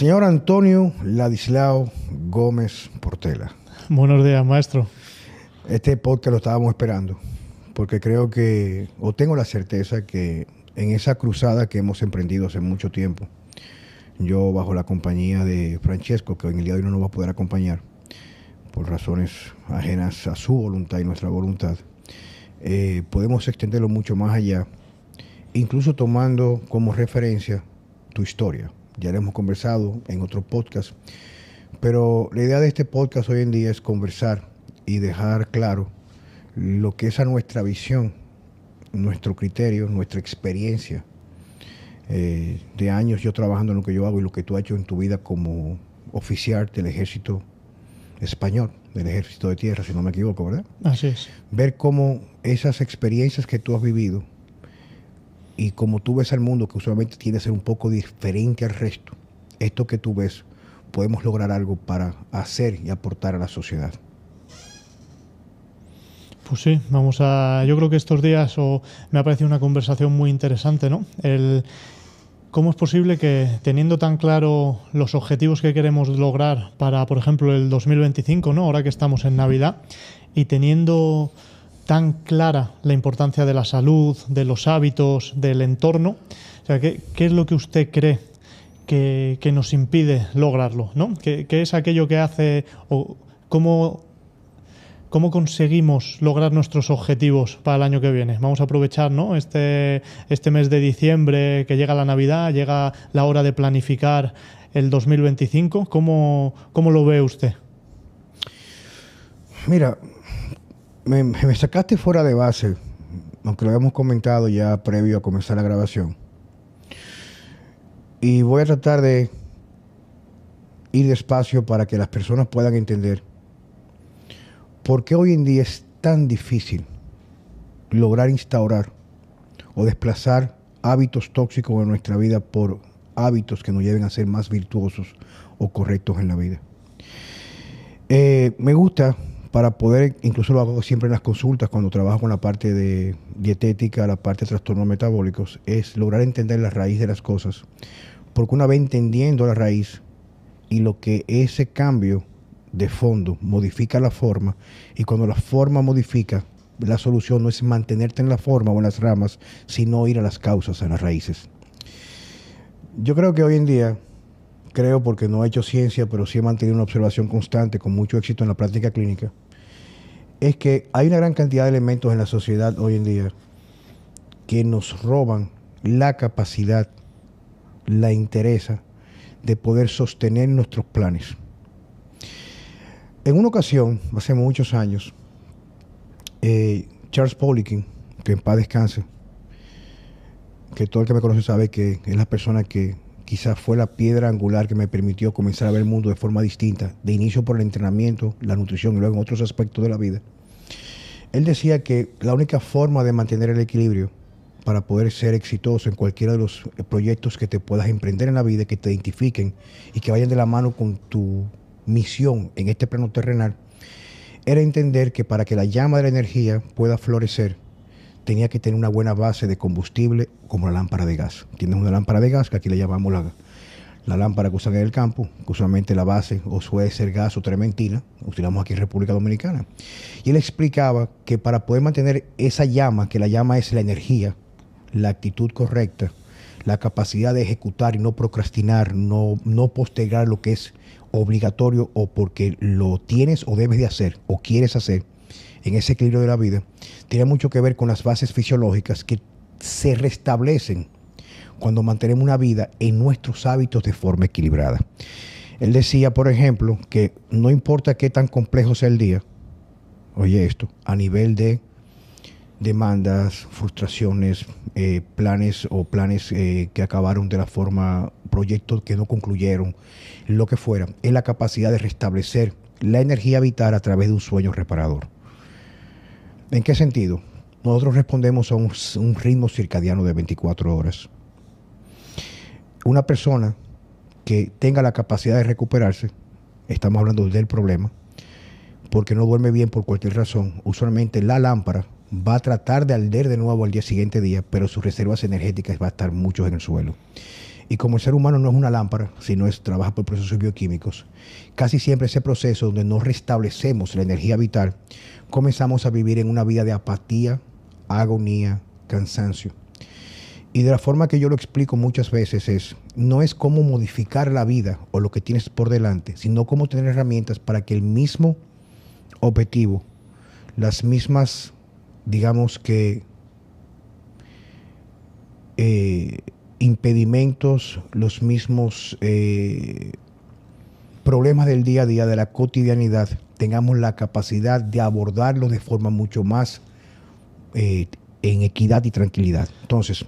Señor Antonio Ladislao Gómez Portela. Buenos días, maestro. Este podcast lo estábamos esperando porque creo que, o tengo la certeza que en esa cruzada que hemos emprendido hace mucho tiempo, yo bajo la compañía de Francesco, que en el día de hoy no nos va a poder acompañar por razones ajenas a su voluntad y nuestra voluntad, podemos extenderlo mucho más allá, incluso tomando como referencia tu historia. Ya lo hemos conversado en otro podcast, pero la idea de este podcast hoy en día es conversar y dejar claro lo que es a nuestra visión, nuestro criterio, nuestra experiencia de años yo trabajando en lo que yo hago y lo que tú has hecho en tu vida como oficial del ejército español, del ejército de tierra, si no me equivoco, ¿verdad? Así es. Ver cómo esas experiencias que tú has vivido y como tú ves al mundo, que usualmente tiende a ser un poco diferente al resto, esto que tú ves, podemos lograr algo para hacer y aportar a la sociedad. Pues sí, yo creo que estos días me ha parecido una conversación muy interesante, ¿no? ¿Cómo es posible que, teniendo tan claro los objetivos que queremos lograr para, por ejemplo, el 2025, ¿no? Ahora que estamos en Navidad, y teniendo tan clara la importancia de la salud, de los hábitos, del entorno, o sea, ¿qué es lo que usted cree que nos impide lograrlo, ¿no? ¿Qué es aquello que hace o cómo conseguimos lograr nuestros objetivos para el año que viene? Vamos a aprovechar, ¿no? este mes de diciembre, que llega la Navidad, llega la hora de planificar el 2025. ¿Cómo lo ve usted? Mira, me sacaste fuera de base, aunque lo habíamos comentado ya previo a comenzar la grabación. Y voy a tratar de ir despacio para que las personas puedan entender por qué hoy en día es tan difícil lograr instaurar o desplazar hábitos tóxicos en nuestra vida por hábitos que nos lleven a ser más virtuosos o correctos en la vida. Me gusta, para poder, incluso lo hago siempre en las consultas cuando trabajo con la parte de dietética, la parte de trastornos metabólicos, es lograr entender la raíz de las cosas. Porque una vez entendiendo la raíz y lo que ese cambio de fondo modifica la forma, y cuando la forma modifica, la solución no es mantenerte en la forma o en las ramas, sino ir a las causas, a las raíces. Yo creo que hoy en día, porque no he hecho ciencia, pero sí he mantenido una observación constante con mucho éxito en la práctica clínica, es que hay una gran cantidad de elementos en la sociedad hoy en día que nos roban la capacidad, la interesa de poder sostener nuestros planes. En una ocasión, hace muchos años, Charles Poliquin, que en paz descanse, que todo el que me conoce sabe que es la persona que quizás fue la piedra angular que me permitió comenzar a ver el mundo de forma distinta, de inicio por el entrenamiento, la nutrición y luego en otros aspectos de la vida. Él decía que la única forma de mantener el equilibrio para poder ser exitoso en cualquiera de los proyectos que te puedas emprender en la vida, que te identifiquen y que vayan de la mano con tu misión en este plano terrenal, era entender que para que la llama de la energía pueda florecer, tenía que tener una buena base de combustible, como la lámpara de gas. Tienes una lámpara de gas, que aquí le llamamos la lámpara que usan en el campo, que usualmente la base o suele ser gas o trementina, utilizamos aquí en República Dominicana. Y él explicaba que para poder mantener esa llama, que la llama es la energía, la actitud correcta, la capacidad de ejecutar y no procrastinar, no postergar lo que es obligatorio o porque lo tienes o debes de hacer o quieres hacer en ese equilibrio de la vida, tiene mucho que ver con las bases fisiológicas que se restablecen cuando mantenemos una vida en nuestros hábitos de forma equilibrada. Él decía, por ejemplo, que no importa qué tan complejo sea el día, oye esto, a nivel de demandas, frustraciones, planes que acabaron de la forma, proyectos que no concluyeron, lo que fuera, es la capacidad de restablecer la energía vital a través de un sueño reparador. ¿En qué sentido? Nosotros respondemos a un ritmo circadiano de 24 horas. Una persona que tenga la capacidad de recuperarse, estamos hablando del problema, porque no duerme bien por cualquier razón, usualmente la lámpara va a tratar de arder de nuevo al siguiente día, pero sus reservas energéticas va a estar mucho en el suelo. Y como el ser humano no es una lámpara, sino trabaja por procesos bioquímicos, casi siempre ese proceso donde no restablecemos la energía vital, comenzamos a vivir en una vida de apatía, agonía, cansancio. Y de la forma que yo lo explico muchas veces no es cómo modificar la vida o lo que tienes por delante, sino cómo tener herramientas para que el mismo objetivo, las mismas, digamos que, impedimentos, los mismos problemas del día a día, de la cotidianidad, tengamos la capacidad de abordarlos de forma mucho más en equidad y tranquilidad. Entonces,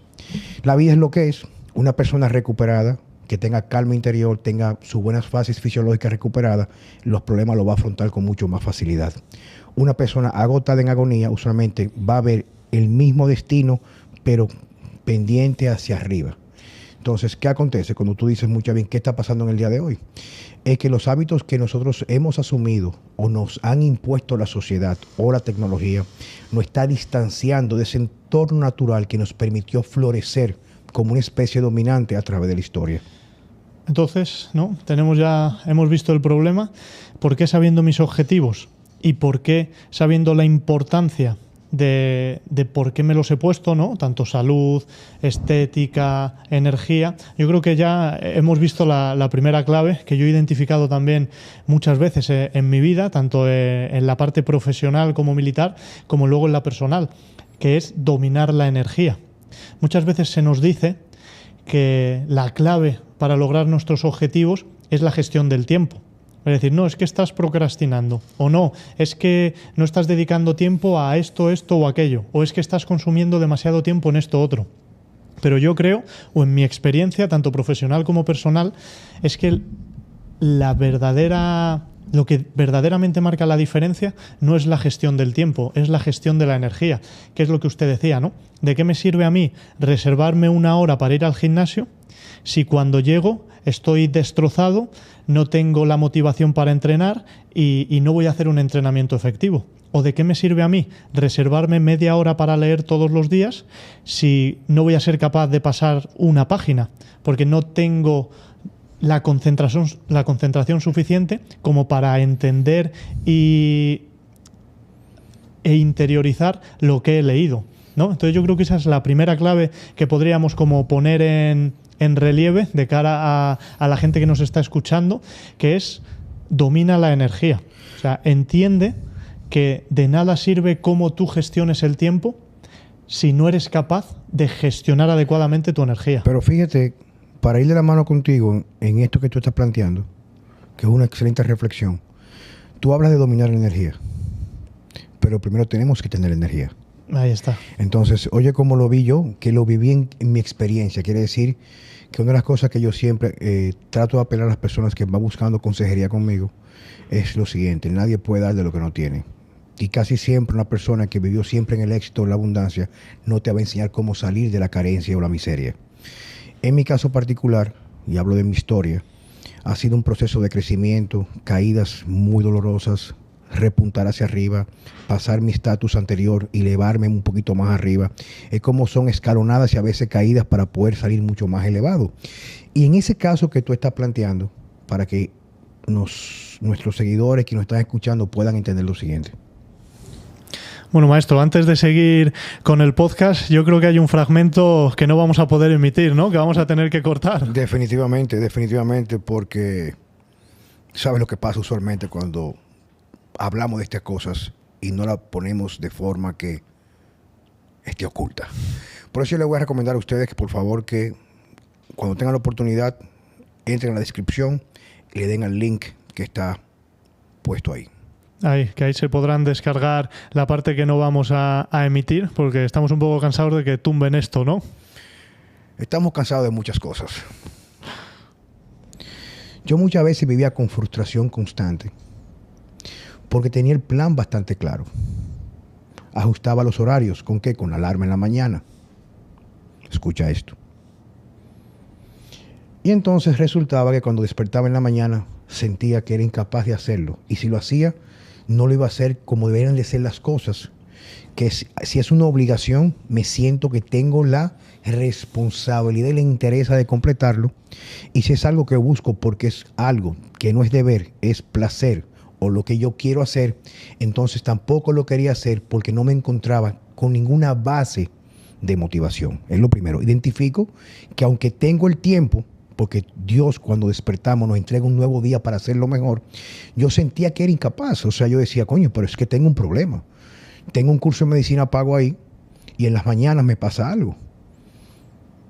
la vida es lo que es. Una persona recuperada, que tenga calma interior, tenga sus buenas fases fisiológicas recuperadas, los problemas los va a afrontar con mucho más facilidad. Una persona agotada en agonía usualmente va a ver el mismo destino, pero pendiente hacia arriba. Entonces, ¿qué acontece cuando tú dices mucho bien qué está pasando en el día de hoy? Es que los hábitos que nosotros hemos asumido o nos han impuesto la sociedad o la tecnología nos está distanciando de ese entorno natural que nos permitió florecer como una especie dominante a través de la historia. Entonces, ¿no? Hemos visto el problema. ¿Por qué sabiendo mis objetivos y por qué sabiendo la importancia de por qué me los he puesto, ¿no? Tanto salud, estética, energía. Yo creo que ya hemos visto la primera clave que yo he identificado también muchas veces en mi vida, tanto en la parte profesional como militar, como luego en la personal, que es dominar la energía. Muchas veces se nos dice que la clave para lograr nuestros objetivos es la gestión del tiempo. Es decir, no, es que estás procrastinando, o no, es que no estás dedicando tiempo a esto o aquello, o es que estás consumiendo demasiado tiempo en esto otro. Pero yo creo, o en mi experiencia, tanto profesional como personal, es que lo que verdaderamente marca la diferencia no es la gestión del tiempo, es la gestión de la energía, que es lo que usted decía, ¿no? ¿De qué me sirve a mí reservarme una hora para ir al gimnasio si cuando llego estoy destrozado, no tengo la motivación para entrenar y no voy a hacer un entrenamiento efectivo? ¿O de qué me sirve a mí reservarme media hora para leer todos los días si no voy a ser capaz de pasar una página? Porque no tengo la concentración suficiente como para entender e interiorizar lo que he leído, ¿no? Entonces yo creo que esa es la primera clave que podríamos como poner en relieve de cara a la gente que nos está escuchando, que es domina la energía. O sea, entiende que de nada sirve cómo tú gestiones el tiempo si no eres capaz de gestionar adecuadamente tu energía. Pero fíjate, para ir de la mano contigo en esto que tú estás planteando, que es una excelente reflexión, tú hablas de dominar la energía, pero primero tenemos que tener energía. Ahí está. Entonces, oye, cómo lo vi yo, que lo viví en mi experiencia. Quiere decir que una de las cosas que yo siempre trato de apelar a las personas que van buscando consejería conmigo es lo siguiente: nadie puede dar de lo que no tiene. Y casi siempre una persona que vivió siempre en el éxito o la abundancia no te va a enseñar cómo salir de la carencia o la miseria. En mi caso particular, y hablo de mi historia, ha sido un proceso de crecimiento, caídas muy dolorosas, repuntar hacia arriba, pasar mi estatus anterior y elevarme un poquito más arriba. Es como son escalonadas y a veces caídas para poder salir mucho más elevado. Y en ese caso que tú estás planteando, para que nuestros seguidores que nos están escuchando puedan entender lo siguiente. Bueno, maestro, antes de seguir con el podcast, yo creo que hay un fragmento que no vamos a poder emitir, ¿no? Que vamos a tener que cortar. Definitivamente, porque ¿sabes lo que pasa usualmente cuando hablamos de estas cosas y no la ponemos de forma que esté oculta? Por eso yo les voy a recomendar a ustedes que por favor que cuando tengan la oportunidad entren a la descripción y le den al link que está puesto ahí. Que ahí se podrán descargar la parte que no vamos a emitir, porque estamos un poco cansados de que tumben esto, ¿no? Estamos cansados de muchas cosas. Yo muchas veces vivía con frustración constante, porque tenía el plan bastante claro. Ajustaba los horarios. ¿Con qué? Con alarma en la mañana. Escucha esto. Y entonces resultaba que cuando despertaba en la mañana sentía que era incapaz de hacerlo. Y si lo hacía, no lo iba a hacer como deberían de ser las cosas. que si es una obligación, me siento que tengo la responsabilidad y la interesa de completarlo. Y si es algo que busco porque es algo que no es deber, es placer o lo que yo quiero hacer, entonces tampoco lo quería hacer porque no me encontraba con ninguna base de motivación. Es lo primero. Identifico que aunque tengo el tiempo, porque Dios cuando despertamos nos entrega un nuevo día para hacerlo mejor, yo sentía que era incapaz. O sea, yo decía, coño, pero es que tengo un problema. Tengo un curso de medicina pago ahí y en las mañanas me pasa algo.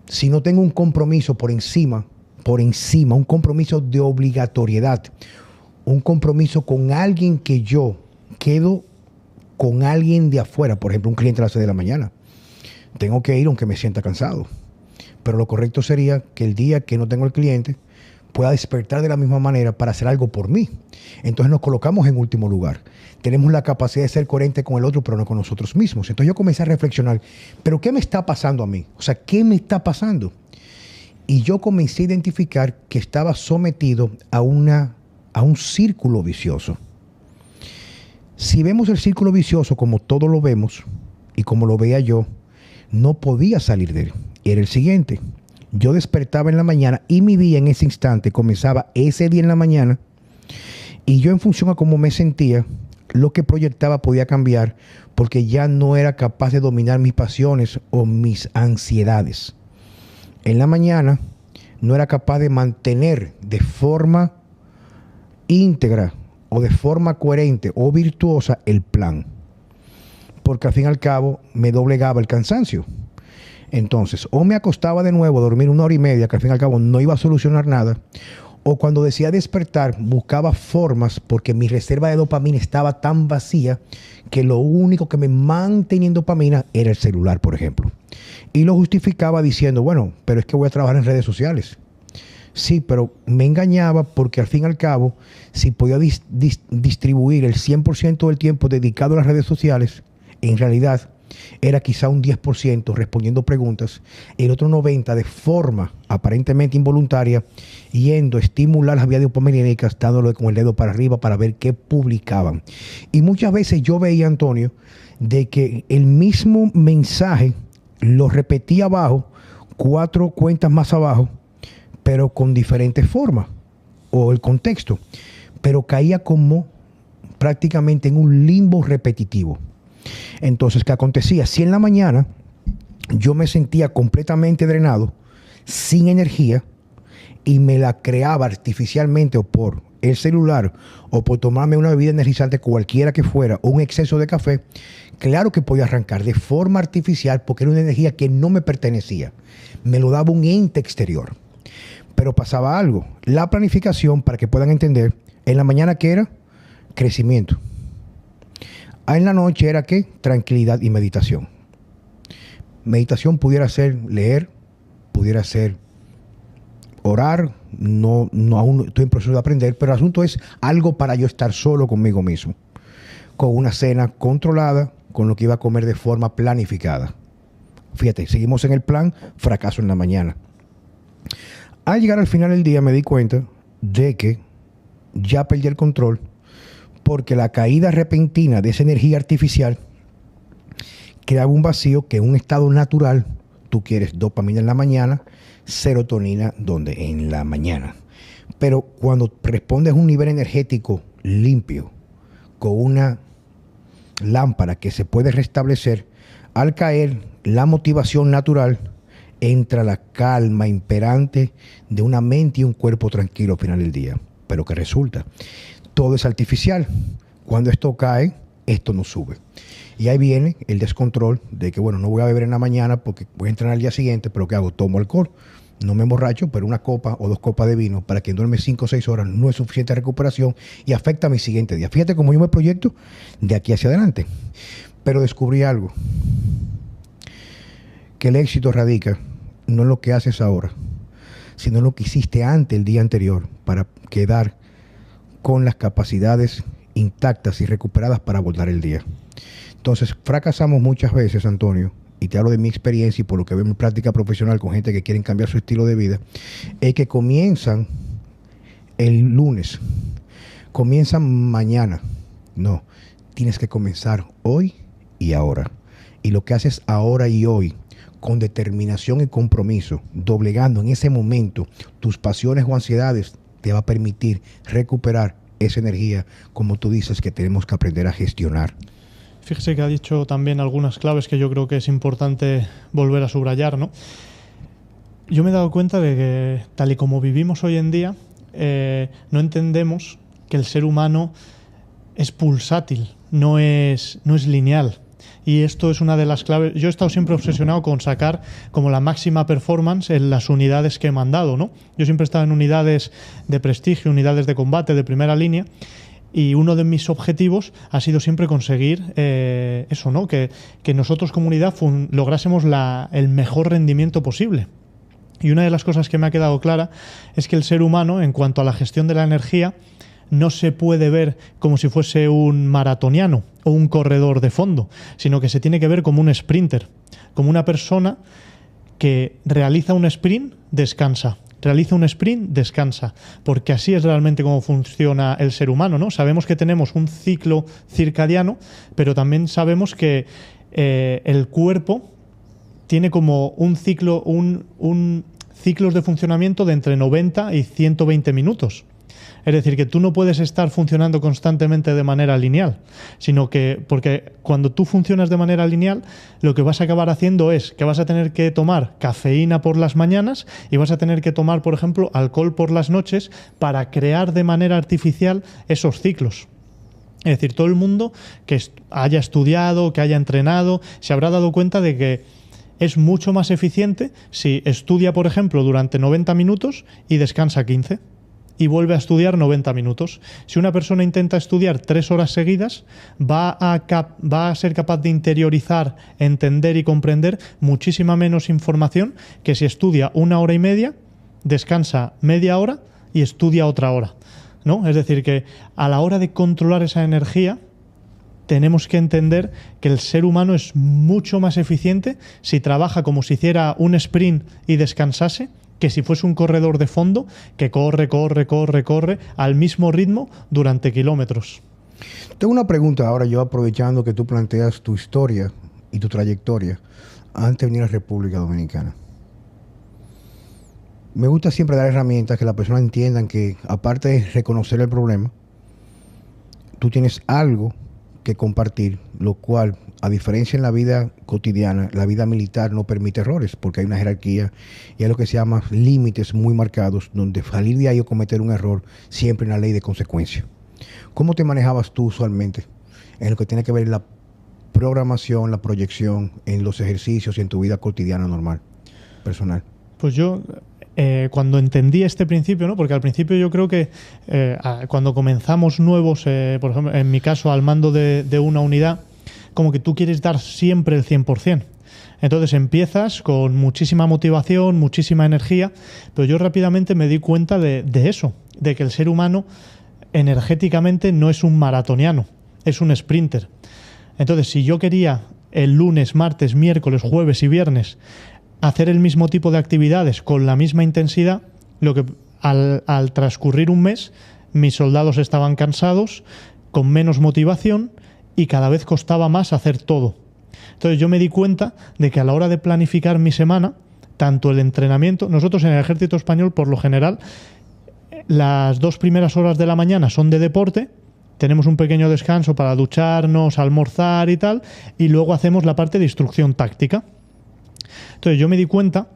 Si no tengo un compromiso por encima, un compromiso de obligatoriedad, un compromiso con alguien que yo quedo con alguien de afuera, por ejemplo, un cliente a las 6 de la mañana, tengo que ir aunque me sienta cansado. Pero lo correcto sería que el día que no tengo el cliente pueda despertar de la misma manera para hacer algo por mí. Entonces nos colocamos en último lugar. Tenemos la capacidad de ser coherente con el otro, pero no con nosotros mismos. Entonces yo comencé a reflexionar, ¿pero qué me está pasando a mí? O sea, ¿qué me está pasando? Y yo comencé a identificar que estaba sometido a un círculo vicioso. Si vemos el círculo vicioso como todos lo vemos y como lo veía yo, no podía salir de él. Era el siguiente. Yo despertaba en la mañana y mi día en ese instante comenzaba ese día en la mañana y yo en función a cómo me sentía, lo que proyectaba podía cambiar porque ya no era capaz de dominar mis pasiones o mis ansiedades. En la mañana no era capaz de mantener de forma íntegra o de forma coherente o virtuosa el plan, porque al fin y al cabo me doblegaba el cansancio. Entonces, o me acostaba de nuevo a dormir 1 hora y media, que al fin y al cabo no iba a solucionar nada, o cuando decía despertar, buscaba formas porque mi reserva de dopamina estaba tan vacía que lo único que me mantenía en dopamina era el celular, por ejemplo. Y lo justificaba diciendo, bueno, pero es que voy a trabajar en redes sociales. Sí, pero me engañaba porque al fin y al cabo, si podía distribuir el 100% del tiempo dedicado a las redes sociales, en realidad era quizá un 10% respondiendo preguntas, el otro 90% de forma aparentemente involuntaria, yendo a estimular las vías dopaminérgicas, dándole con el dedo para arriba para ver qué publicaban. Y muchas veces yo veía, Antonio, de que el mismo mensaje lo repetía abajo, 4 cuentas más abajo, pero con diferentes formas, o el contexto, pero caía como prácticamente en un limbo repetitivo. Entonces, ¿qué acontecía? Si en la mañana yo me sentía completamente drenado, sin energía, y me la creaba artificialmente o por el celular o por tomarme una bebida energizante cualquiera que fuera, o un exceso de café, claro que podía arrancar de forma artificial porque era una energía que no me pertenecía. Me lo daba un ente exterior. Pero pasaba algo. La planificación, para que puedan entender, en la mañana, ¿qué era? Crecimiento. En la noche era ¿qué? Tranquilidad y meditación. Meditación pudiera ser leer, pudiera ser orar, no aún estoy en proceso de aprender, pero el asunto es algo para yo estar solo conmigo mismo, con una cena controlada, con lo que iba a comer de forma planificada. Fíjate, seguimos en el plan, fracaso en la mañana. Al llegar al final del día me di cuenta de que ya perdí el control, porque la caída repentina de esa energía artificial creaba un vacío que en un estado natural tú quieres dopamina en la mañana, serotonina donde en la mañana. Pero cuando respondes a un nivel energético limpio, con una lámpara que se puede restablecer, al caer la motivación natural, entra la calma imperante de una mente y un cuerpo tranquilo al final del día. Pero ¿qué resulta? Todo es artificial. Cuando esto cae, esto no sube. Y ahí viene el descontrol de que, bueno, no voy a beber en la mañana porque voy a entrenar al día siguiente, pero ¿qué hago? Tomo alcohol. No me emborracho, pero una copa o 2 copas de vino para quien duerme 5 o 6 horas no es suficiente recuperación y afecta a mi siguiente día. Fíjate cómo yo me proyecto de aquí hacia adelante. Pero descubrí algo. Que el éxito radica no en lo que haces ahora, sino en lo que hiciste antes el día anterior para quedar con las capacidades intactas y recuperadas para abordar el día. Entonces, fracasamos muchas veces, Antonio, y te hablo de mi experiencia y por lo que veo en mi práctica profesional con gente que quieren cambiar su estilo de vida, es que comienzan el lunes, comienzan mañana. No, tienes que comenzar hoy y ahora. Y lo que haces ahora y hoy, con determinación y compromiso, doblegando en ese momento tus pasiones o ansiedades, te va a permitir recuperar esa energía, como tú dices, que tenemos que aprender a gestionar. Fíjese que ha dicho también algunas claves que yo creo que es importante volver a subrayar, ¿no? Yo me he dado cuenta de que, tal y como vivimos hoy en día, no entendemos que el ser humano es pulsátil, no es lineal. Y esto es una de las claves. Yo he estado siempre obsesionado con sacar como la máxima performance en las unidades que he mandado, ¿no? Yo siempre he estado en unidades de prestigio, unidades de combate, de primera línea, y uno de mis objetivos ha sido siempre conseguir eso, ¿no? Que nosotros, comunidad, lográsemos el mejor rendimiento posible. Y una de las cosas que me ha quedado clara es que el ser humano, en cuanto a la gestión de la energía, no se puede ver como si fuese un maratoniano o un corredor de fondo, sino que se tiene que ver como un sprinter, como una persona que realiza un sprint, descansa, realiza un sprint, descansa, porque así es realmente como funciona el ser humano, ¿no? Sabemos que tenemos un ciclo circadiano, pero también sabemos que el cuerpo tiene como un ciclo, ciclos de funcionamiento de entre 90 y 120 minutos. Es decir, que tú no puedes estar funcionando constantemente de manera lineal, sino que, porque cuando tú funcionas de manera lineal, lo que vas a acabar haciendo es que vas a tener que tomar cafeína por las mañanas y vas a tener que tomar, por ejemplo, alcohol por las noches para crear de manera artificial esos ciclos. Es decir, todo el mundo que haya estudiado, que haya entrenado, se habrá dado cuenta de que es mucho más eficiente si estudia, por ejemplo, durante 90 minutos y descansa 15. Y vuelve a estudiar 90 minutos. Si una persona intenta estudiar 3 horas seguidas, va a ser capaz de interiorizar, entender y comprender muchísima menos información que si estudia 1 hora y media, descansa media hora y estudia otra hora, ¿no? Es decir, que a la hora de controlar esa energía, tenemos que entender que el ser humano es mucho más eficiente si trabaja como si hiciera un sprint y descansase, que si fuese un corredor de fondo que corre al mismo ritmo durante kilómetros. Tengo una pregunta ahora, yo aprovechando que tú planteas tu historia y tu trayectoria antes de venir a la República Dominicana. Me gusta siempre dar herramientas que las personas entiendan que, aparte de reconocer el problema, tú tienes algo que compartir, lo cual, a diferencia en la vida cotidiana, la vida militar no permite errores, porque hay una jerarquía y hay lo que se llama límites muy marcados, donde salir de ahí o cometer un error siempre hay una ley de consecuencia. ¿Cómo te manejabas tú usualmente en lo que tiene que ver la programación, la proyección, en los ejercicios y en tu vida cotidiana normal, personal? Pues yo, cuando entendí este principio, ¿no? Porque al principio yo creo que cuando comenzamos nuevos, por ejemplo, en mi caso, al mando de una unidad, como que tú quieres dar siempre el 100%. Entonces empiezas con muchísima motivación, muchísima energía, pero yo rápidamente me di cuenta de eso, de que el ser humano energéticamente no es un maratoniano, es un sprinter. Entonces, si yo quería el lunes, martes, miércoles, jueves y viernes hacer el mismo tipo de actividades con la misma intensidad, al transcurrir un mes, mis soldados estaban cansados, con menos motivación, y cada vez costaba más hacer todo. Entonces yo me di cuenta de que a la hora de planificar mi semana, tanto el entrenamiento, nosotros en el Ejército Español, por lo general, las 2 primeras horas de la mañana son de deporte, tenemos un pequeño descanso para ducharnos, almorzar y tal, y luego hacemos la parte de instrucción táctica. Entonces yo me di cuenta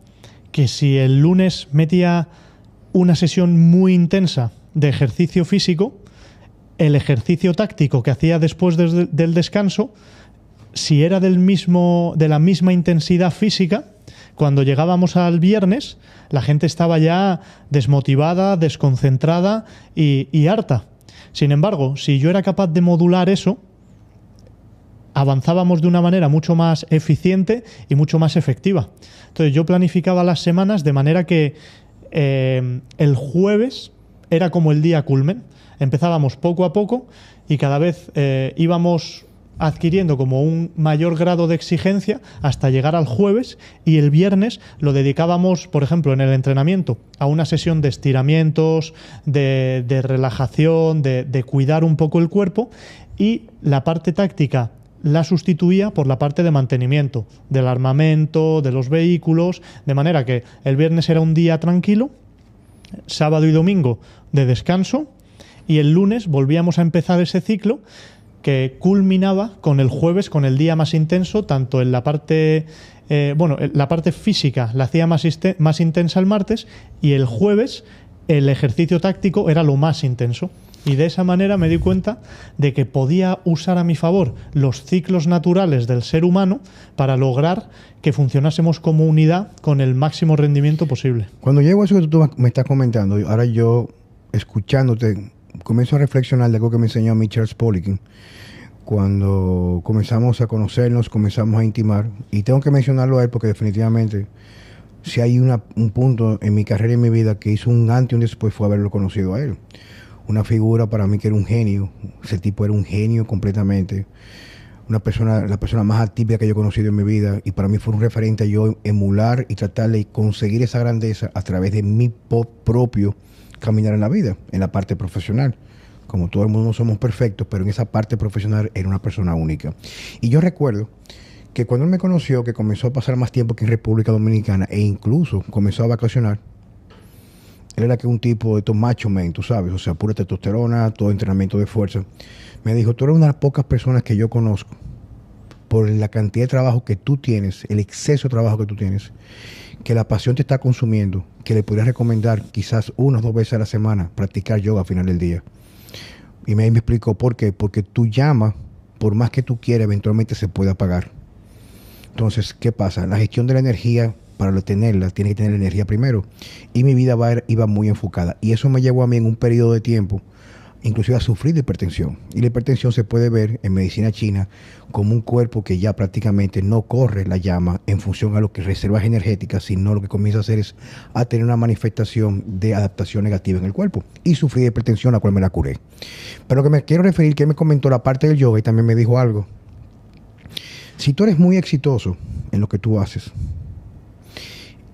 que si el lunes metía una sesión muy intensa de ejercicio físico, el ejercicio táctico que hacía después del descanso, si era de la misma intensidad física, cuando llegábamos al viernes, la gente estaba ya desmotivada, desconcentrada y harta. Sin embargo, si yo era capaz de modular eso, avanzábamos de una manera mucho más eficiente y mucho más efectiva. Entonces yo planificaba las semanas de manera que el jueves era como el día culmen. Empezábamos poco a poco y cada vez íbamos adquiriendo como un mayor grado de exigencia hasta llegar al jueves, y el viernes lo dedicábamos, por ejemplo, en el entrenamiento, a una sesión de estiramientos, de relajación, de cuidar un poco el cuerpo, y la parte táctica la sustituía por la parte de mantenimiento del armamento, de los vehículos, de manera que el viernes era un día tranquilo, sábado y domingo de descanso, y el lunes volvíamos a empezar ese ciclo que culminaba con el jueves, con el día más intenso, tanto en la parte la parte física la hacía más intensa el martes, y el jueves el ejercicio táctico era lo más intenso. Y de esa manera me di cuenta de que podía usar a mi favor los ciclos naturales del ser humano para lograr que funcionásemos como unidad con el máximo rendimiento posible. Cuando llego a eso que tú me estás comentando, ahora yo, escuchándote, comienzo a reflexionar de algo que me enseñó a mí Charles Poliquin. Cuando comenzamos a conocernos, comenzamos a intimar, y tengo que mencionarlo a él porque definitivamente, si hay un punto en mi carrera y en mi vida que hizo un antes y un después, fue haberlo conocido a él. Una figura para mí que era un genio. Ese tipo era un genio completamente. La persona más atípica que yo he conocido en mi vida, y para mí fue un referente a yo emular y tratar de conseguir esa grandeza a través de mi propio caminar en la vida, en la parte profesional. Como todo el mundo no somos perfectos, pero en esa parte profesional era una persona única. Y yo recuerdo que cuando él me conoció, que comenzó a pasar más tiempo que en República Dominicana e incluso comenzó a vacacionar, él era que un tipo de estos macho men, tú sabes, o sea, pura testosterona, todo entrenamiento de fuerza. Me dijo, tú eres una de las pocas personas que yo conozco, por la cantidad de trabajo que tú tienes, el exceso de trabajo que tú tienes, que la pasión te está consumiendo, que le podrías recomendar quizás 1 o 2 veces a la semana practicar yoga al final del día. Y me explicó por qué. Porque tu llama, por más que tú quieras, eventualmente se puede apagar. Entonces, ¿qué pasa? La gestión de la energía, para tenerla, tiene que tener energía primero. Y mi vida iba muy enfocada. Y eso me llevó a mí en un periodo de tiempo, inclusive a sufrir de hipertensión. Y la hipertensión se puede ver en medicina china como un cuerpo que ya prácticamente no corre la llama en función a lo que reservas energéticas, sino lo que comienza a hacer es a tener una manifestación de adaptación negativa en el cuerpo. Y sufrí de hipertensión, la cual me la curé. Pero lo que me quiero referir, que me comentó la parte del yoga y también me dijo algo. Si tú eres muy exitoso en lo que tú haces,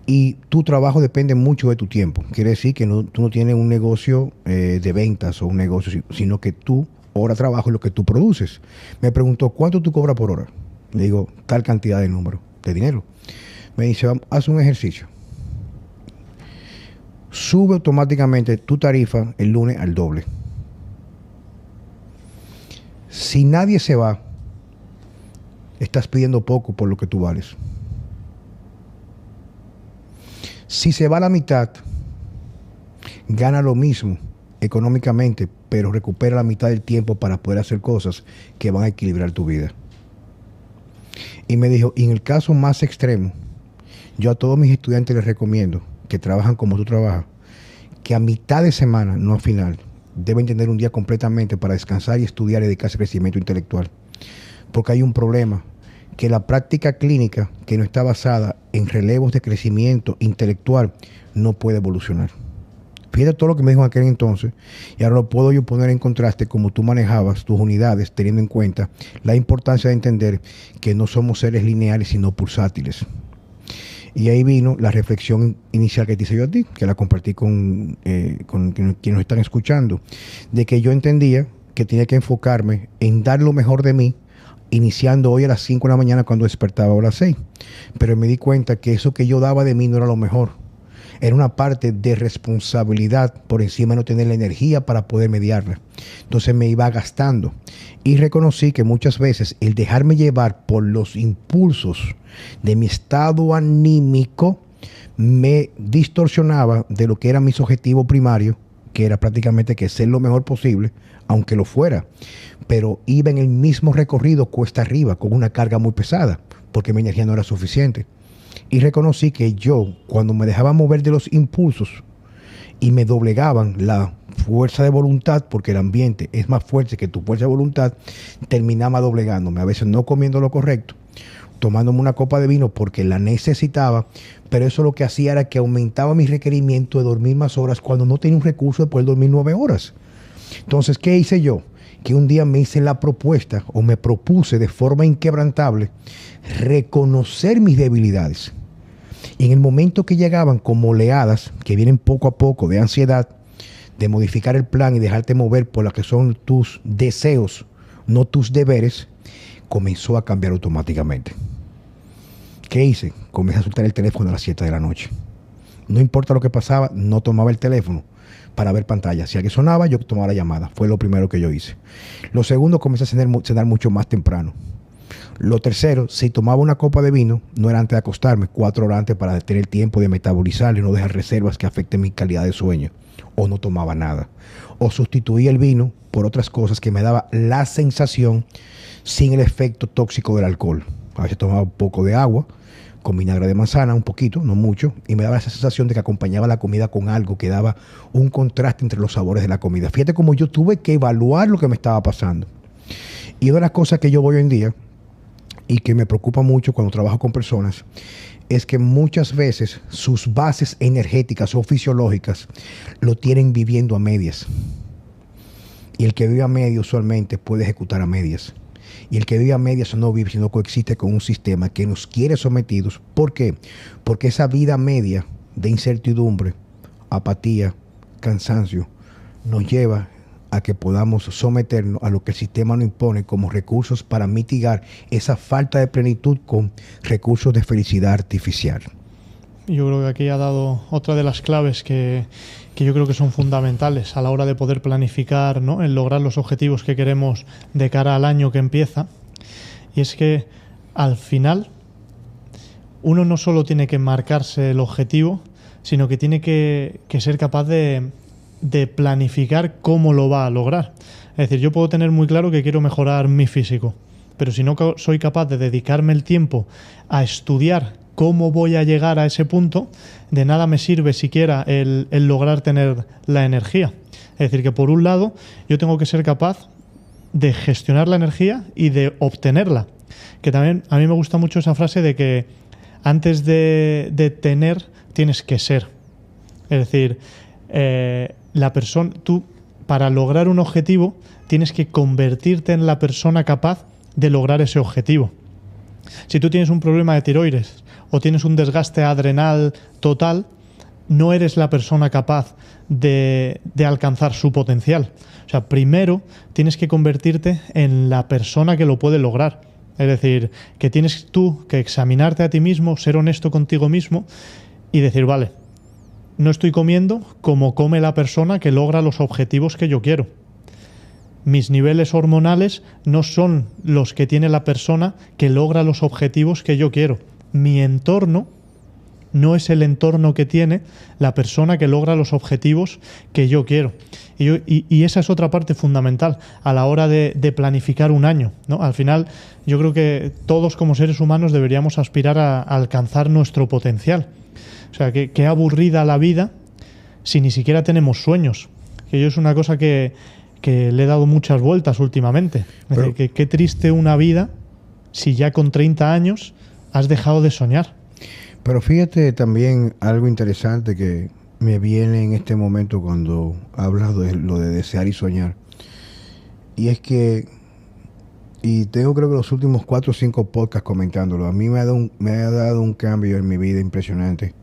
y tu trabajo depende mucho de tu tiempo, quiere decir que tú no tienes un negocio de ventas o un negocio, sino que tu hora de trabajo es lo que tú produces. Me preguntó, ¿cuánto tú cobras por hora? Le digo, tal cantidad de dinero. Me dice, haz un ejercicio. Sube automáticamente tu tarifa el lunes al doble. Si nadie se va, estás pidiendo poco por lo que tú vales. Si se va a la mitad, gana lo mismo económicamente, pero recupera la mitad del tiempo para poder hacer cosas que van a equilibrar tu vida. Y me dijo, y en el caso más extremo, yo a todos mis estudiantes les recomiendo que trabajan como tú trabajas, que a mitad de semana, no a final, deben tener un día completamente para descansar y estudiar y dedicarse al crecimiento intelectual. Porque hay un problema, que la práctica clínica que no está basada en relevos de crecimiento intelectual no puede evolucionar. Fíjate todo lo que me dijo en aquel entonces, y ahora lo puedo yo poner en contraste como tú manejabas tus unidades, teniendo en cuenta la importancia de entender que no somos seres lineales, sino pulsátiles. Y ahí vino la reflexión inicial que te hice yo a ti, que la compartí con quienes nos están escuchando, de que yo entendía que tenía que enfocarme en dar lo mejor de mí, iniciando hoy a las 5 de la mañana cuando despertaba a las 6. Pero me di cuenta que eso que yo daba de mí no era lo mejor. Era una parte de responsabilidad por encima de no tener la energía para poder mediarla. Entonces me iba gastando. Y reconocí que muchas veces el dejarme llevar por los impulsos de mi estado anímico me distorsionaba de lo que era mis objetivos primarios, que era prácticamente que ser lo mejor posible, aunque lo fuera. Pero iba en el mismo recorrido cuesta arriba, con una carga muy pesada, porque mi energía no era suficiente. Y reconocí que yo, cuando me dejaba mover de los impulsos y me doblegaban la fuerza de voluntad, porque el ambiente es más fuerte que tu fuerza de voluntad, terminaba doblegándome, a veces no comiendo lo correcto, tomándome una copa de vino porque la necesitaba, pero eso lo que hacía era que aumentaba mi requerimiento de dormir más horas cuando no tenía un recurso de poder dormir 9 horas. Entonces, ¿qué hice yo? Que un día me hice la propuesta, o me propuse de forma inquebrantable, reconocer mis debilidades. Y en el momento que llegaban como oleadas, que vienen poco a poco de ansiedad, de modificar el plan y dejarte mover por lo que son tus deseos, no tus deberes, comenzó a cambiar automáticamente. ¿Qué hice? Comencé a soltar el teléfono a las 7 de la noche. No importa lo que pasaba, no tomaba el teléfono para ver pantalla. Si alguien sonaba, yo tomaba la llamada. Fue lo primero que yo hice. Lo segundo, comencé a cenar mucho más temprano. Lo tercero, si tomaba una copa de vino, no era antes de acostarme, 4 horas antes, para tener tiempo de metabolizarlo y no dejar reservas que afecten mi calidad de sueño. O no tomaba nada. O sustituía el vino por otras cosas que me daba la sensación sin el efecto tóxico del alcohol. A veces tomaba un poco de agua con vinagre de manzana, un poquito, no mucho, y me daba esa sensación de que acompañaba la comida con algo que daba un contraste entre los sabores de la comida. Fíjate cómo yo tuve que evaluar lo que me estaba pasando. Y una de las cosas que yo voy hoy en día y que me preocupa mucho cuando trabajo con personas es que muchas veces sus bases energéticas o fisiológicas lo tienen viviendo a medias. Y el que vive a medias usualmente puede ejecutar a medias. Y el que vive a medias no vive, sino coexiste con un sistema que nos quiere sometidos. ¿Por qué? Porque esa vida media de incertidumbre, apatía, cansancio, nos lleva a que podamos someternos a lo que el sistema nos impone como recursos para mitigar esa falta de plenitud con recursos de felicidad artificial. Yo creo que aquí ha dado otra de las claves que yo creo que son fundamentales a la hora de poder planificar, ¿no?, en lograr los objetivos que queremos de cara al año que empieza. Y es que al final uno no solo tiene que marcarse el objetivo, sino que tiene que ser capaz de planificar cómo lo va a lograr. Es decir, yo puedo tener muy claro que quiero mejorar mi físico, pero si no soy capaz de dedicarme el tiempo a estudiar cómo voy a llegar a ese punto, de nada me sirve siquiera el lograr tener la energía. Es decir, que por un lado yo tengo que ser capaz de gestionar la energía y de obtenerla. Que también a mí me gusta mucho esa frase de que antes de tener tienes que ser. Es decir, tú para lograr un objetivo tienes que convertirte en la persona capaz de lograr ese objetivo. Si tú tienes un problema de tiroides o tienes un desgaste adrenal total, no eres la persona capaz de alcanzar su potencial. O sea, primero tienes que convertirte en la persona que lo puede lograr. Es decir, que tienes tú que examinarte a ti mismo, ser honesto contigo mismo y decir, vale, no estoy comiendo como come la persona que logra los objetivos que yo quiero. Mis niveles hormonales no son los que tiene la persona que logra los objetivos que yo quiero. Mi entorno no es el entorno que tiene la persona que logra los objetivos que yo quiero. Y esa es otra parte fundamental a la hora de planificar un año, ¿no? Al final, yo creo que todos como seres humanos deberíamos aspirar a alcanzar nuestro potencial. O sea, qué aburrida la vida si ni siquiera tenemos sueños. Que yo es una cosa que le he dado muchas vueltas últimamente. Es decir, qué triste una vida si ya con 30 años has dejado de soñar. Pero fíjate también algo interesante que me viene en este momento cuando hablas de lo de desear y soñar. Y es que, y tengo creo que los últimos 4 o 5 podcasts comentándolo, a mí me ha dado un cambio en mi vida impresionante.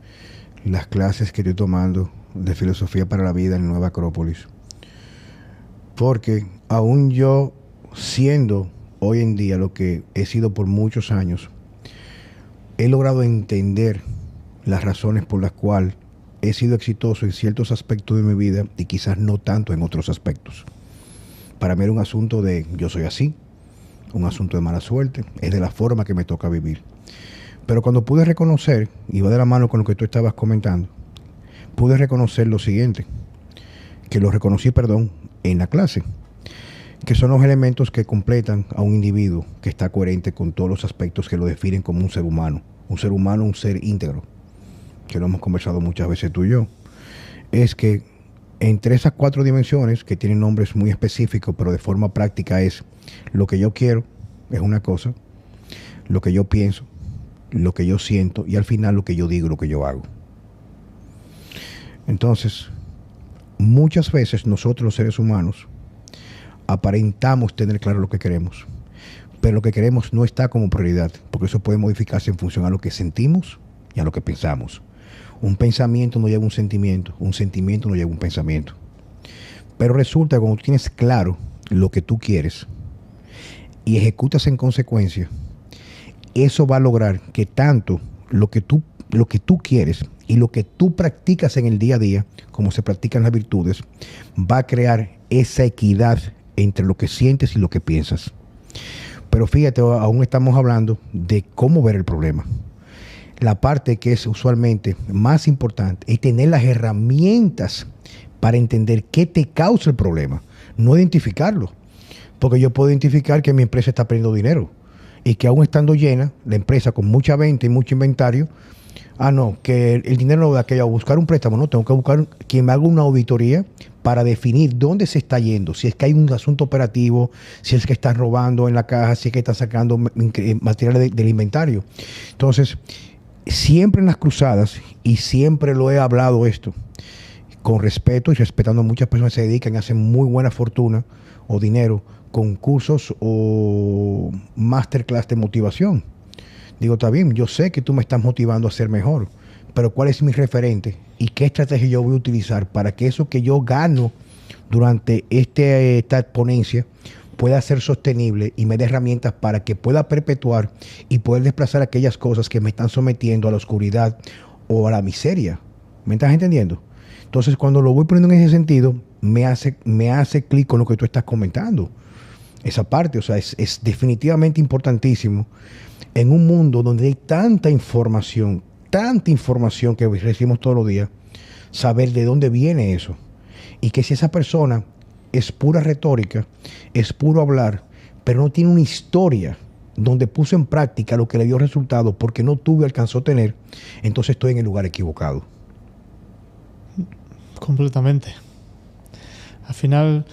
Las clases que estoy tomando de filosofía para la vida en Nueva Acrópolis. Porque aún yo, siendo hoy en día lo que he sido por muchos años, he logrado entender las razones por las cuales he sido exitoso en ciertos aspectos de mi vida y quizás no tanto en otros aspectos. Para mí era un asunto de yo soy así, un asunto de mala suerte, es de la forma que me toca vivir. Pero cuando pude reconocer, y va de la mano con lo que tú estabas comentando, pude reconocer lo siguiente, que lo reconocí, en la clase, que son los elementos que completan a un individuo que está coherente con todos los aspectos que lo definen como un ser humano, un ser íntegro, que lo hemos conversado muchas veces tú y yo. Es que entre esas 4 dimensiones, que tienen nombres muy específicos, pero de forma práctica es lo que yo quiero, es una cosa, lo que yo pienso, lo que yo siento y al final lo que yo digo, lo que yo hago. Entonces, muchas veces nosotros los seres humanos aparentamos tener claro lo que queremos, pero lo que queremos no está como prioridad, porque eso puede modificarse en función a lo que sentimos y a lo que pensamos. Un pensamiento no lleva un sentimiento no lleva un pensamiento. Pero resulta que cuando tú tienes claro lo que tú quieres, y ejecutas en consecuencia, eso va a lograr que tanto lo que tú quieres y lo que tú practicas en el día a día, como se practican las virtudes, va a crear esa equidad entre lo que sientes y lo que piensas. Pero fíjate, aún estamos hablando de cómo ver el problema. La parte que es usualmente más importante es tener las herramientas para entender qué te causa el problema, no identificarlo. Porque yo puedo identificar que mi empresa está perdiendo dinero y que aún estando llena, la empresa con mucha venta y mucho inventario, no, que el dinero no da, que a buscar un préstamo, no, tengo que buscar quien me haga una auditoría para definir dónde se está yendo, si es que hay un asunto operativo, si es que están robando en la caja, si es que están sacando material del inventario. Entonces, siempre en las cruzadas, y siempre lo he hablado esto, con respeto y respetando a muchas personas que se dedican y hacen muy buena fortuna o dinero con cursos o masterclass de motivación. Digo, está bien, yo sé que tú me estás motivando a ser mejor, pero ¿cuál es mi referente? ¿Y qué estrategia yo voy a utilizar para que eso que yo gano durante esta ponencia pueda ser sostenible y me dé herramientas para que pueda perpetuar y poder desplazar aquellas cosas que me están sometiendo a la oscuridad o a la miseria? ¿Me estás entendiendo? Entonces, cuando lo voy poniendo en ese sentido, me hace clic con lo que tú estás comentando. Esa parte, o sea, es definitivamente importantísimo en un mundo donde hay tanta información que recibimos todos los días, saber de dónde viene eso. Y que si esa persona es pura retórica, es puro hablar, pero no tiene una historia donde puso en práctica lo que le dio resultado porque no tuvo y alcanzó a tener, entonces estoy en el lugar equivocado. Completamente. Al final,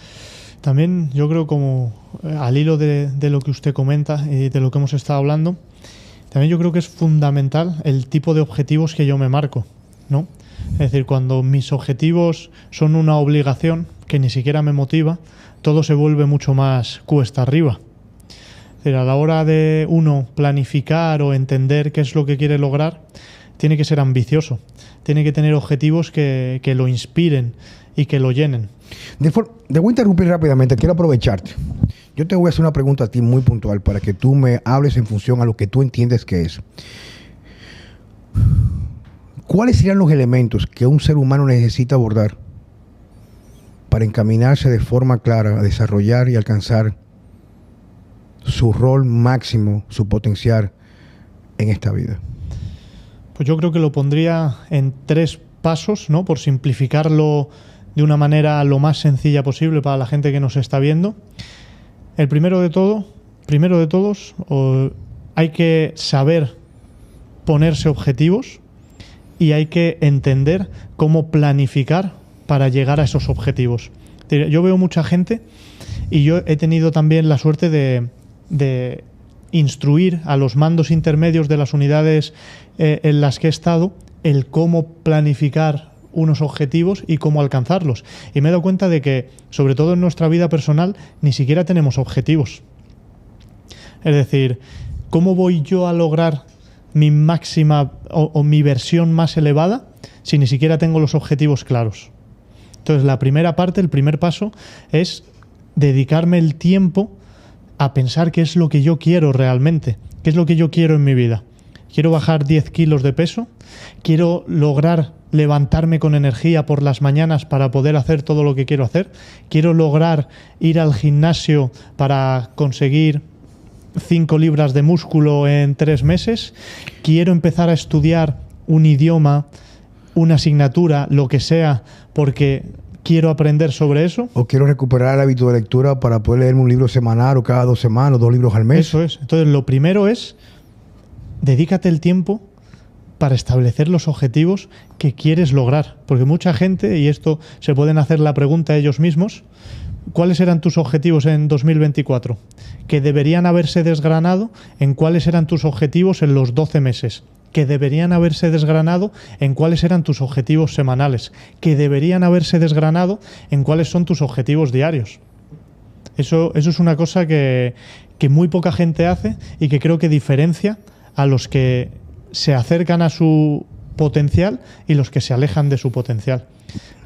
también yo creo, como al hilo de lo que usted comenta y de lo que hemos estado hablando, también yo creo que es fundamental el tipo de objetivos que yo me marco, ¿no? Es decir, cuando mis objetivos son una obligación que ni siquiera me motiva, todo se vuelve mucho más cuesta arriba. Es decir, a la hora de uno planificar o entender qué es lo que quiere lograr, tiene que ser ambicioso, tiene que tener objetivos que lo inspiren y que lo llenen. Te voy a interrumpir rápidamente, quiero aprovecharte. Yo te voy a hacer una pregunta a ti muy puntual para que tú me hables en función a lo que tú entiendes que es. ¿Cuáles serían los elementos que un ser humano necesita abordar para encaminarse de forma clara a desarrollar y alcanzar su rol máximo, su potencial en esta vida? Pues yo creo que lo pondría en 3 pasos, ¿no? Por simplificarlo de una manera lo más sencilla posible para la gente que nos está viendo. El primero de todos, hay que saber ponerse objetivos y hay que entender cómo planificar para llegar a esos objetivos. Yo veo mucha gente, y yo he tenido también la suerte de instruir a los mandos intermedios de las unidades en las que he estado el cómo planificar unos objetivos y cómo alcanzarlos. Y me he dado cuenta de que, sobre todo en nuestra vida personal, ni siquiera tenemos objetivos. Es decir, ¿cómo voy yo a lograr mi máxima o mi versión más elevada si ni siquiera tengo los objetivos claros? Entonces, la primera parte, el primer paso, es dedicarme el tiempo a pensar qué es lo que yo quiero realmente, qué es lo que yo quiero en mi vida. Quiero bajar 10 kilos de peso, quiero lograr levantarme con energía por las mañanas para poder hacer todo lo que quiero hacer, quiero lograr ir al gimnasio para conseguir 5 libras de músculo en 3 meses, quiero empezar a estudiar un idioma, una asignatura, lo que sea, porque quiero aprender sobre eso. O quiero recuperar el hábito de lectura para poder leerme un libro semanal o cada 2 semanas, 2 libros al mes. Eso es. Entonces, lo primero es, dedícate el tiempo para establecer los objetivos que quieres lograr. Porque mucha gente, y esto se pueden hacer la pregunta a ellos mismos, ¿cuáles eran tus objetivos en 2024? Que deberían haberse desgranado en cuáles eran tus objetivos en los 12 meses. Que deberían haberse desgranado en cuáles eran tus objetivos semanales. Que deberían haberse desgranado en cuáles son tus objetivos diarios. Eso es una cosa que muy poca gente hace y que creo que diferencia a los que se acercan a su potencial y los que se alejan de su potencial.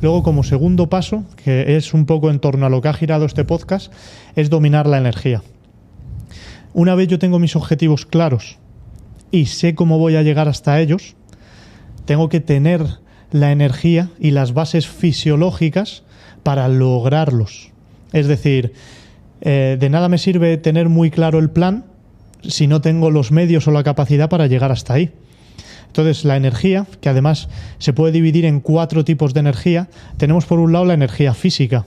Luego, como segundo paso, que es un poco en torno a lo que ha girado este podcast, es dominar la energía. una vez yo tengo mis objetivos claros y sé cómo voy a llegar hasta ellos, tengo que tener la energía y las bases fisiológicas para lograrlos. Es decir, de nada me sirve tener muy claro el plan si no tengo los medios o la capacidad para llegar hasta ahí. Entonces, la energía, que además se puede dividir en 4 tipos de energía, tenemos por un lado la energía física,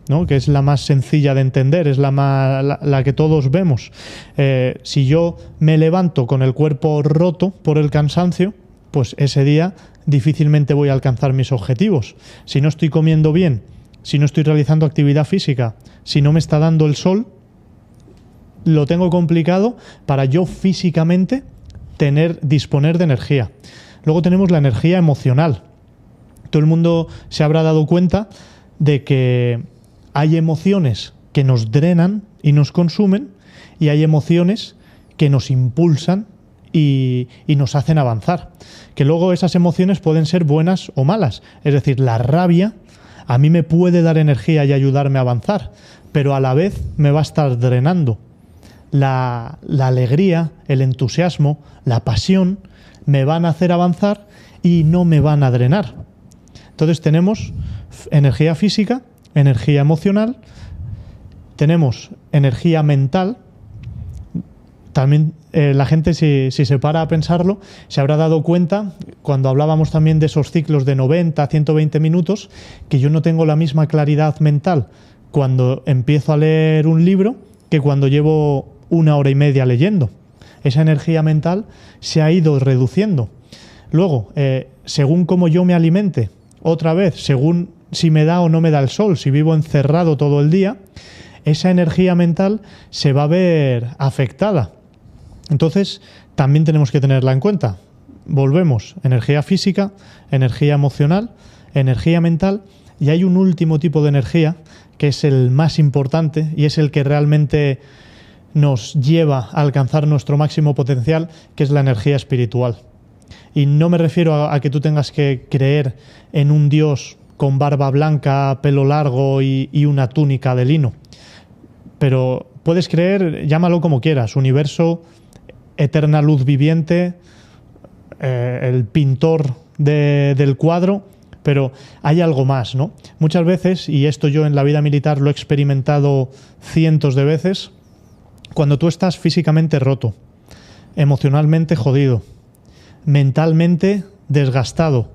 ¿no? Que es la más sencilla de entender, es la que todos vemos. Si yo me levanto con el cuerpo roto por el cansancio, pues ese día difícilmente voy a alcanzar mis objetivos. Si no estoy comiendo bien, si no estoy realizando actividad física, si no me está dando el sol, lo tengo complicado para yo físicamente disponer de energía. Luego tenemos la energía emocional. Todo el mundo se habrá dado cuenta de que hay emociones que nos drenan y nos consumen, y hay emociones que nos impulsan y nos hacen avanzar. Que luego esas emociones pueden ser buenas o malas. Es decir, la rabia a mí me puede dar energía y ayudarme a avanzar, pero a la vez me va a estar drenando. La alegría, el entusiasmo, la pasión me van a hacer avanzar y no me van a drenar. Entonces tenemos energía física, energía emocional, tenemos energía mental. También la gente, si se para a pensarlo, se habrá dado cuenta, cuando hablábamos también de esos ciclos de 90 a 120 minutos, que yo no tengo la misma claridad mental cuando empiezo a leer un libro que cuando llevo 1 hora y media leyendo. Esa energía mental se ha ido reduciendo. Luego, según cómo yo me alimente, otra vez, según si me da o no me da el sol, si vivo encerrado todo el día, esa energía mental se va a ver afectada. Entonces, también tenemos que tenerla en cuenta. Volvemos, energía física, energía emocional, energía mental, y hay un último tipo de energía que es el más importante y es el que realmente nos lleva a alcanzar nuestro máximo potencial, que es la energía espiritual. Y no me refiero a que tú tengas que creer en un Dios con barba blanca, pelo largo y una túnica de lino. Pero puedes creer, llámalo como quieras, universo, eterna luz viviente, el pintor del cuadro, pero hay algo más, ¿no? Muchas veces, y esto yo en la vida militar lo he experimentado cientos de veces, cuando tú estás físicamente roto, emocionalmente jodido, mentalmente desgastado,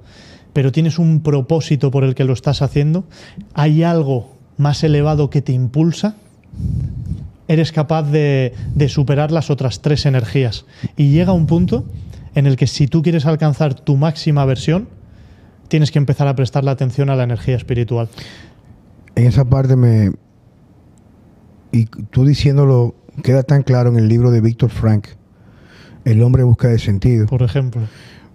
pero tienes un propósito por el que lo estás haciendo, hay algo más elevado que te impulsa, eres capaz de superar las otras 3 energías. Y llega un punto en el que si tú quieres alcanzar tu máxima versión, tienes que empezar a prestarle atención a la energía espiritual. En esa parte y tú diciéndolo, queda tan claro en el libro de Víctor Frank, El hombre en busca de sentido. Por ejemplo.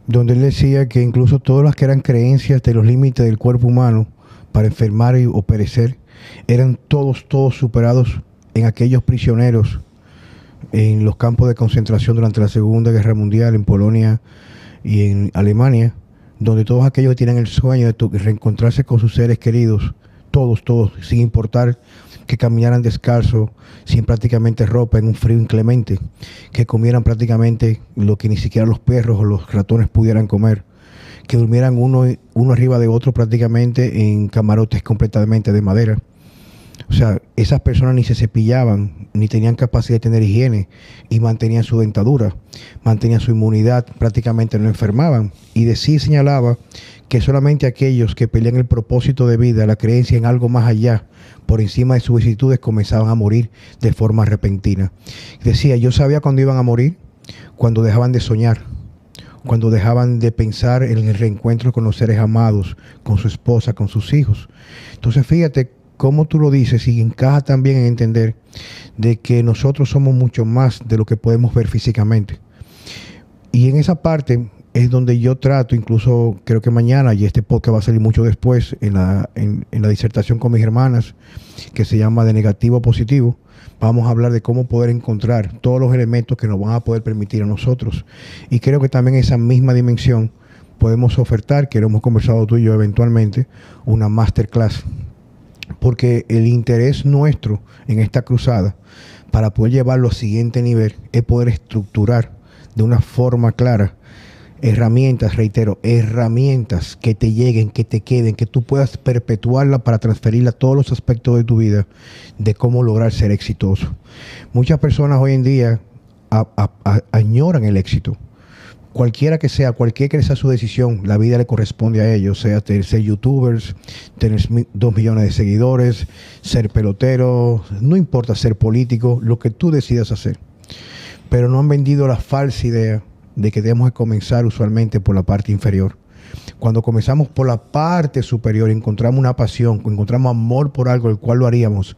Donde él decía que incluso todas las que eran creencias de los límites del cuerpo humano para enfermar o perecer, eran todos superados en aquellos prisioneros en los campos de concentración durante la Segunda Guerra Mundial, en Polonia y en Alemania, donde todos aquellos que tienen el sueño de reencontrarse con sus seres queridos, todos, sin importar que caminaran descalzos, sin prácticamente ropa, en un frío inclemente, que comieran prácticamente lo que ni siquiera los perros o los ratones pudieran comer, que durmieran uno arriba de otro prácticamente en camarotes completamente de madera. O sea, esas personas ni se cepillaban, ni tenían capacidad de tener higiene, y mantenían su dentadura, mantenían su inmunidad, prácticamente no enfermaban. Y de sí señalaba que solamente aquellos que pelean el propósito de vida, la creencia en algo más allá, por encima de sus vicisitudes, comenzaban a morir de forma repentina. Decía, yo sabía cuándo iban a morir, cuando dejaban de soñar, cuando dejaban de pensar en el reencuentro con los seres amados, con su esposa, con sus hijos. Entonces, fíjate cómo tú lo dices y encaja también en entender de que nosotros somos mucho más de lo que podemos ver físicamente. Y en esa parte es donde yo trato, incluso creo que mañana, y este podcast va a salir mucho después, en la disertación con mis hermanas, que se llama De Negativo a Positivo, vamos a hablar de cómo poder encontrar todos los elementos que nos van a poder permitir a nosotros. Y creo que también esa misma dimensión podemos ofertar, que lo hemos conversado tú y yo eventualmente, una masterclass. Porque el interés nuestro en esta cruzada para poder llevarlo al siguiente nivel es poder estructurar de una forma clara herramientas, reitero, herramientas que te lleguen, que te queden, que tú puedas perpetuarla para transferirla a todos los aspectos de tu vida, de cómo lograr ser exitoso. Muchas personas hoy en día añoran el éxito. Cualquiera que sea su decisión, la vida le corresponde a ellos, sea ser youtubers, tener 2 millones de seguidores, ser pelotero, no importa ser político, lo que tú decidas hacer. Pero no han vendido la falsa idea de que debemos comenzar usualmente por la parte inferior. Cuando comenzamos por la parte superior, encontramos una pasión, encontramos amor por algo, el cual lo haríamos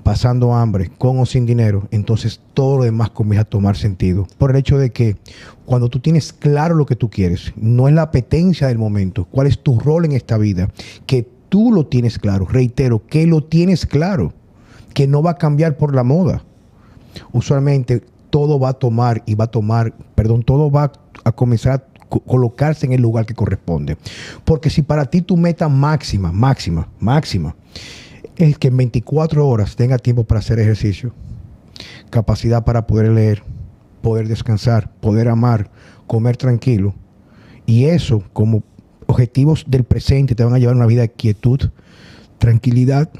pasando hambre, con o sin dinero, entonces todo lo demás comienza a tomar sentido. Por el hecho de que cuando tú tienes claro lo que tú quieres, no es la apetencia del momento, cuál es tu rol en esta vida, que tú lo tienes claro, reitero, que lo tienes claro, que no va a cambiar por la moda. Usualmente todo va a comenzar a colocarse en el lugar que corresponde. Porque si para ti tu meta máxima, es que en 24 horas tenga tiempo para hacer ejercicio, capacidad para poder leer, poder descansar, poder amar, comer tranquilo, y eso como objetivos del presente te van a llevar a una vida de quietud, tranquilidad,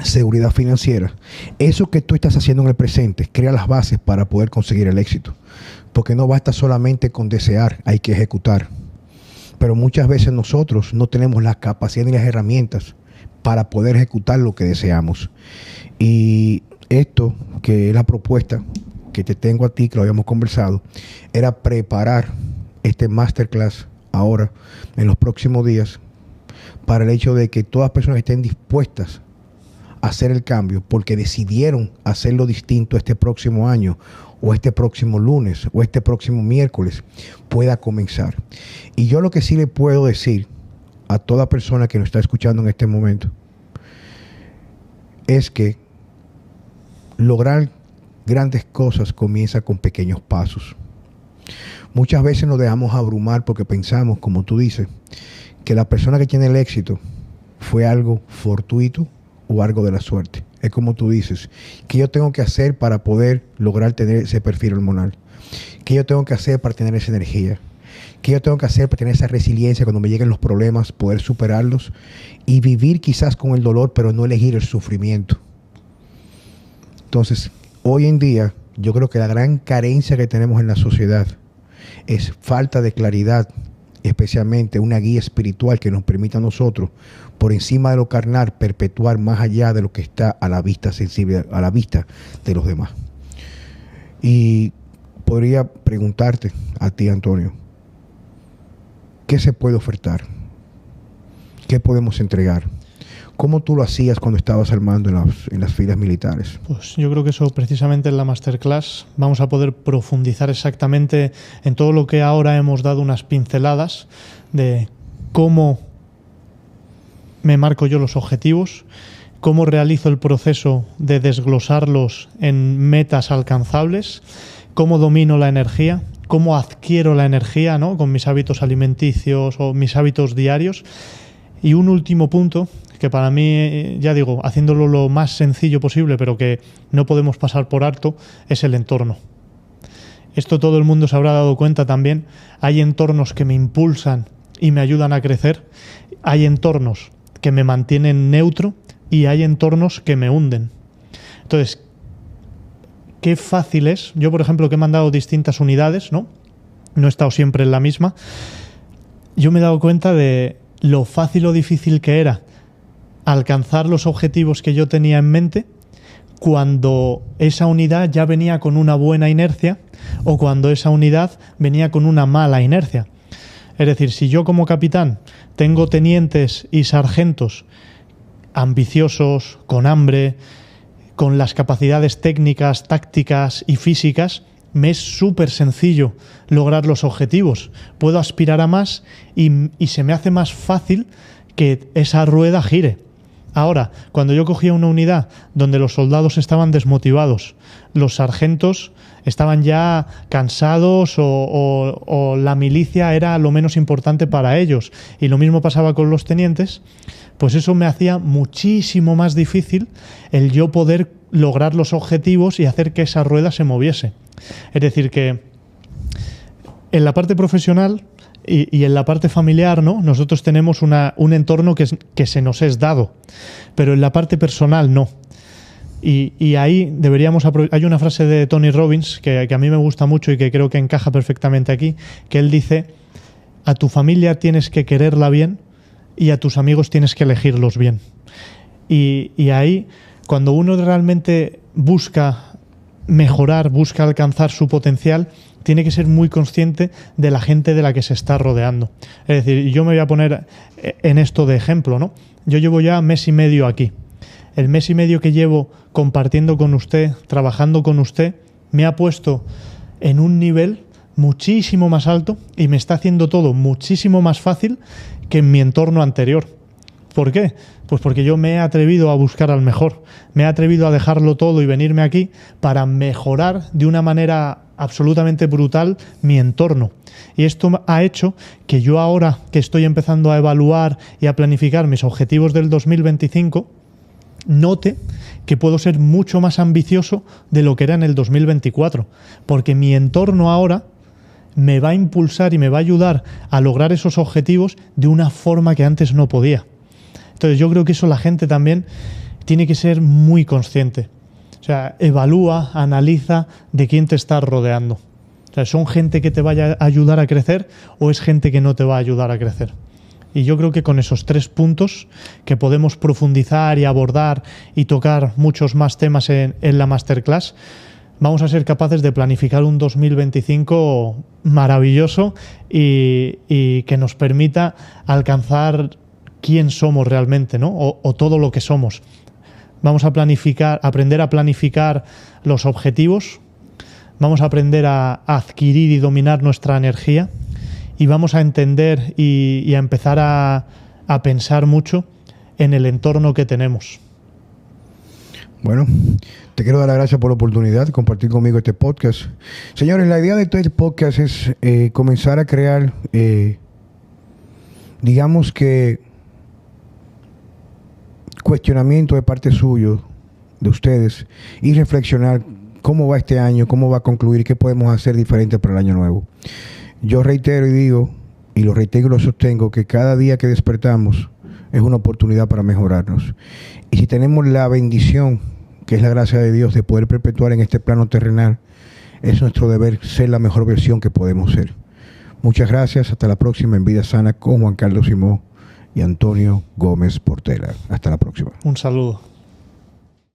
seguridad financiera. Eso que tú estás haciendo en el presente crea las bases para poder conseguir el éxito, porque no basta solamente con desear, hay que ejecutar. Pero muchas veces nosotros no tenemos la capacidad ni las herramientas para poder ejecutar lo que deseamos. Y esto, que es la propuesta que te tengo a ti, que lo habíamos conversado, era preparar este masterclass ahora, en los próximos días, para el hecho de que todas las personas estén dispuestas a hacer el cambio, porque decidieron hacerlo distinto este próximo año, o este próximo lunes, o este próximo miércoles, pueda comenzar. Y yo lo que sí le puedo decir a toda persona que nos está escuchando en este momento es que lograr grandes cosas comienza con pequeños pasos. Muchas veces nos dejamos abrumar porque pensamos, como tú dices, que la persona que tiene el éxito fue algo fortuito o algo de la suerte. Es como tú dices, ¿qué yo tengo que hacer para poder lograr tener ese perfil hormonal? ¿Qué yo tengo que hacer para tener esa energía? ¿Qué yo tengo que hacer para tener esa resiliencia cuando me lleguen los problemas, poder superarlos y vivir quizás con el dolor, pero no elegir el sufrimiento? Entonces, hoy en día, yo creo que la gran carencia que tenemos en la sociedad es falta de claridad, especialmente una guía espiritual que nos permita a nosotros, por encima de lo carnal, perpetuar más allá de lo que está a la vista sensible, a la vista de los demás. Y podría preguntarte a ti, Antonio, ¿qué se puede ofertar? ¿Qué podemos entregar? ¿Cómo tú lo hacías cuando estabas al mando en las filas militares? Pues yo creo que eso precisamente en la masterclass vamos a poder profundizar exactamente en todo lo que ahora hemos dado unas pinceladas de cómo me marco yo los objetivos, cómo realizo el proceso de desglosarlos en metas alcanzables, cómo domino la energía, cómo adquiero la energía, ¿no?, con mis hábitos alimenticios o mis hábitos diarios. Y un último punto que para mí, ya digo, haciéndolo lo más sencillo posible, pero que no podemos pasar por alto, es el entorno. Esto todo el mundo se habrá dado cuenta también. Hay entornos que me impulsan y me ayudan a crecer. Hay entornos que me mantienen neutro y hay entornos que me hunden. Entonces, qué fácil es. Yo, por ejemplo, que he mandado distintas unidades, ¿no? No he estado siempre en la misma. Yo me he dado cuenta de lo fácil o difícil que era alcanzar los objetivos que yo tenía en mente cuando esa unidad ya venía con una buena inercia o cuando esa unidad venía con una mala inercia. Es decir, si yo como capitán tengo tenientes y sargentos ambiciosos, con hambre, con las capacidades técnicas, tácticas y físicas, me es súper sencillo lograr los objetivos. Puedo aspirar a más y se me hace más fácil que esa rueda gire. Ahora, cuando yo cogía una unidad donde los soldados estaban desmotivados, los sargentos estaban ya cansados o la milicia era lo menos importante para ellos, y lo mismo pasaba con los tenientes, pues eso me hacía muchísimo más difícil el yo poder lograr los objetivos y hacer que esa rueda se moviese. Es decir, que en la parte profesional y en la parte familiar, ¿no? Nosotros tenemos un entorno que se nos es dado, pero en la parte personal no. Y ahí deberíamos hay una frase de Tony Robbins que a mí me gusta mucho y que creo que encaja perfectamente aquí, que él dice: a tu familia tienes que quererla bien y a tus amigos tienes que elegirlos bien. Y ahí, cuando uno realmente busca mejorar, busca alcanzar su potencial, tiene que ser muy consciente de la gente de la que se está rodeando. Es decir, yo me voy a poner en esto de ejemplo, ¿no? Yo llevo ya mes y medio aquí. El mes y medio que llevo compartiendo con usted, trabajando con usted, me ha puesto en un nivel muchísimo más alto y me está haciendo todo muchísimo más fácil que en mi entorno anterior. ¿Por qué? Pues porque yo me he atrevido a buscar al mejor, me he atrevido a dejarlo todo y venirme aquí para mejorar de una manera absolutamente brutal mi entorno. Y esto ha hecho que yo ahora que estoy empezando a evaluar y a planificar mis objetivos del 2025, note que puedo ser mucho más ambicioso de lo que era en el 2024, porque mi entorno ahora me va a impulsar y me va a ayudar a lograr esos objetivos de una forma que antes no podía. Entonces yo creo que eso la gente también tiene que ser muy consciente. O sea, evalúa, analiza de quién te estás rodeando. O sea, ¿son gente que te vaya a ayudar a crecer o es gente que no te va a ayudar a crecer? Y yo creo que con esos 3 puntos que podemos profundizar y abordar y tocar muchos más temas en la masterclass, vamos a ser capaces de planificar un 2025 maravilloso y que nos permita alcanzar quién somos realmente, ¿no? O todo lo que somos. Vamos a aprender a planificar los objetivos, vamos a aprender a adquirir y dominar nuestra energía y vamos a entender y a empezar a pensar mucho en el entorno que tenemos. Bueno, te quiero dar las gracias por la oportunidad de compartir conmigo este podcast. Señores, la idea de este podcast es comenzar a crear, digamos que, cuestionamiento de parte suyo, de ustedes, y reflexionar cómo va este año, cómo va a concluir y qué podemos hacer diferente para el año nuevo. Yo reitero y digo, y lo reitero y lo sostengo, que cada día que despertamos es una oportunidad para mejorarnos. Y si tenemos la bendición, que es la gracia de Dios, de poder perpetuar en este plano terrenal, es nuestro deber ser la mejor versión que podemos ser. Muchas gracias. Hasta la próxima en Vida Sana con Juan Carlos Simó y Antonio Gómez Portela. Hasta la próxima. Un saludo.